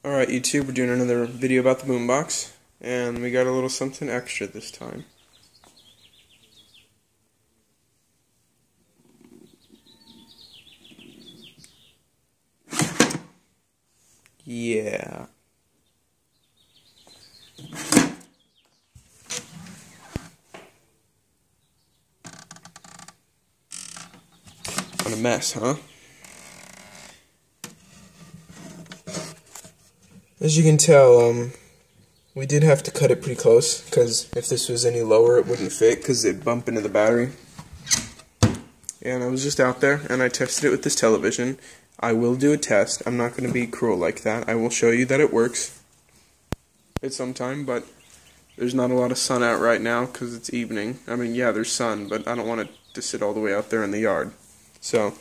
Alright YouTube, we're doing another video about the boombox, and we got a little something extra this time. Yeah. What a mess, huh? As you can tell, we did have to cut it pretty close, because if this was any lower it wouldn't fit, because it'd bump into the battery. And I was just out there, and I tested it with this television. I will do a test. I'm not going to be cruel like that. I will show you that it works at some time, but there's not a lot of sun out right now, because it's evening. I mean, yeah, there's sun, but I don't want it to sit all the way out there in the yard. So,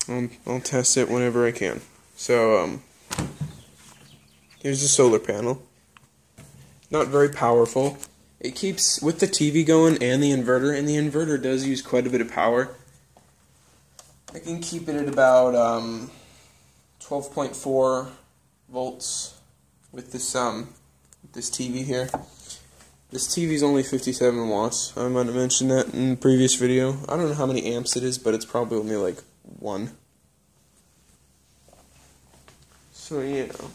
I'll test it whenever I can. So, here's the solar panel. Not very powerful. It keeps with the TV going and the inverter does use quite a bit of power. I can keep it at about 12.4 volts with this TV here. This TV is only 57 watts. I might have mentioned that in the previous video. I don't know how many amps it is, but it's probably only like 1. So you know,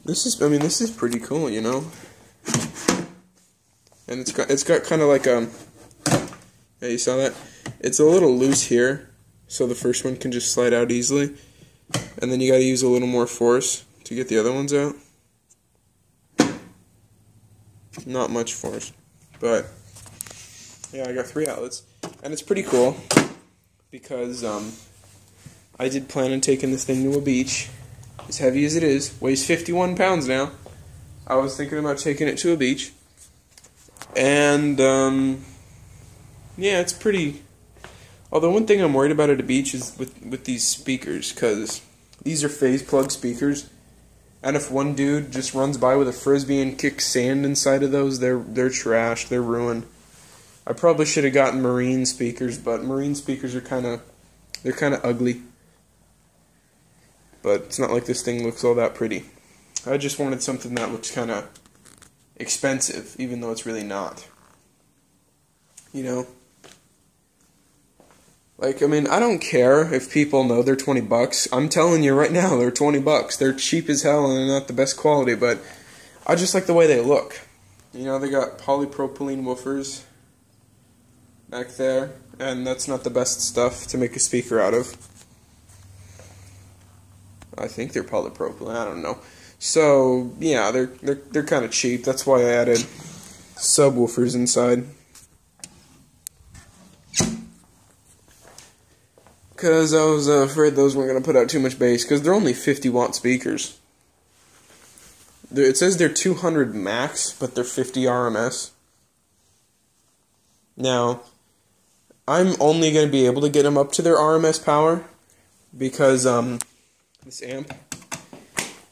this is pretty cool, you know. And it's got kind of like yeah, you saw that? It's a little loose here, so the first one can just slide out easily, and then you got to use a little more force to get the other ones out. Not much force, but yeah, I got 3 outlets, and it's pretty cool because I did plan on taking this thing to a beach. As heavy as it is, weighs 51 pounds now. I was thinking about taking it to a beach, and yeah, it's pretty. Although one thing I'm worried about at a beach is with these speakers, because these are phase plug speakers, and if one dude just runs by with a frisbee and kicks sand inside of those, they're trashed, they're ruined. I probably should have gotten marine speakers, but marine speakers are kind of ugly. But it's not like this thing looks all that pretty. I just wanted something that looks kind of expensive, even though it's really not. You know? Like, I mean, I don't care if people know they're 20 bucks. I'm telling you right now, they're 20 bucks. They're cheap as hell and they're not the best quality, but I just like the way they look. You know, they got polypropylene woofers back there, and that's not the best stuff to make a speaker out of. I think they're polypropylene, I don't know. So, yeah, they're kind of cheap. That's why I added subwoofers inside. Because I was afraid those weren't going to put out too much bass, because they're only 50-watt speakers. It says they're 200 max, but they're 50 RMS. Now, I'm only going to be able to get them up to their RMS power, because this amp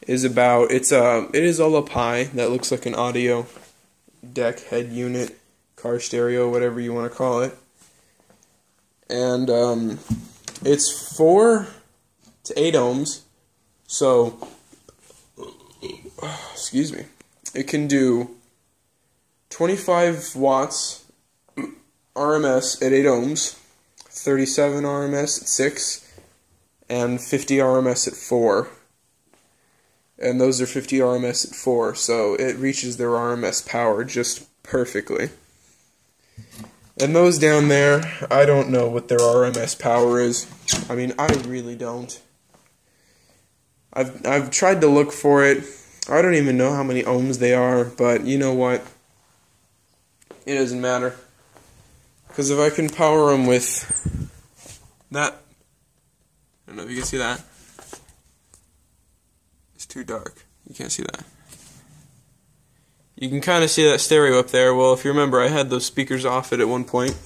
is about, it is all up high. That looks like an audio deck, head unit, car stereo, whatever you want to call it. And it's 4 to 8 ohms, so, excuse me, it can do 25 watts RMS at 8 ohms, 37 RMS at 6, and 50 RMS at 4. And those are 50 RMS at 4, so it reaches their RMS power just perfectly. And those down there, I don't know what their RMS power is. I mean, I really don't. I've tried to look for it. I don't even know how many ohms they are, but you know what? It doesn't matter. Because if I can power them with that, I don't know if you can see that. It's too dark. You can't see that. You can kind of see that stereo up there. Well, if you remember, I had those speakers off it at one point.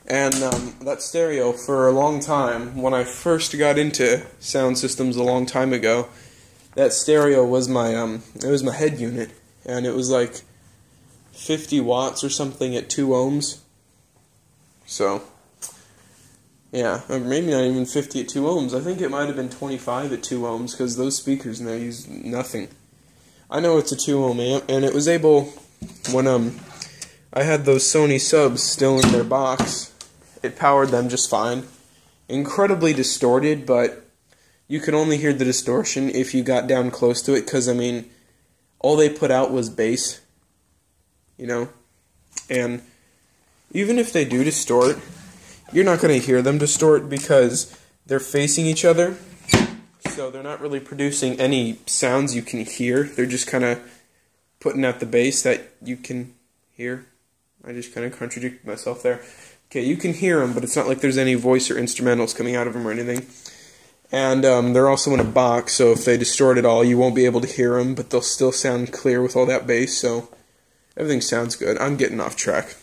And that stereo, for a long time, when I first got into sound systems a long time ago, that stereo was my head unit. And it was like 50 watts or something at 2 ohms. So, Yeah, or maybe not even 50 at 2 ohms. I think it might have been 25 at 2 ohms because those speakers now use nothing. I know it's a 2 ohm amp, and it was able, when I had those Sony subs still in their box, it powered them just fine. Incredibly distorted, but you could only hear the distortion if you got down close to it, because, I mean, all they put out was bass, you know? And even if they do distort, you're not going to hear them distort because they're facing each other, so they're not really producing any sounds you can hear. They're just kind of putting out the bass that you can hear. I just kind of contradicted myself there. Okay, you can hear them, but it's not like there's any voice or instrumentals coming out of them or anything. And they're also in a box, so if they distort at all, you won't be able to hear them, but they'll still sound clear with all that bass, so everything sounds good. I'm getting off track.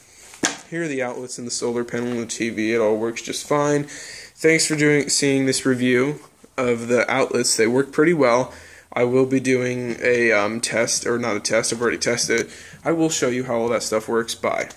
Here are the outlets in the solar panel and the TV. It all works just fine. Thanks for seeing this review of the outlets. They work pretty well. I will be doing a test, or not a test, I've already tested it. I will show you how all that stuff works. Bye.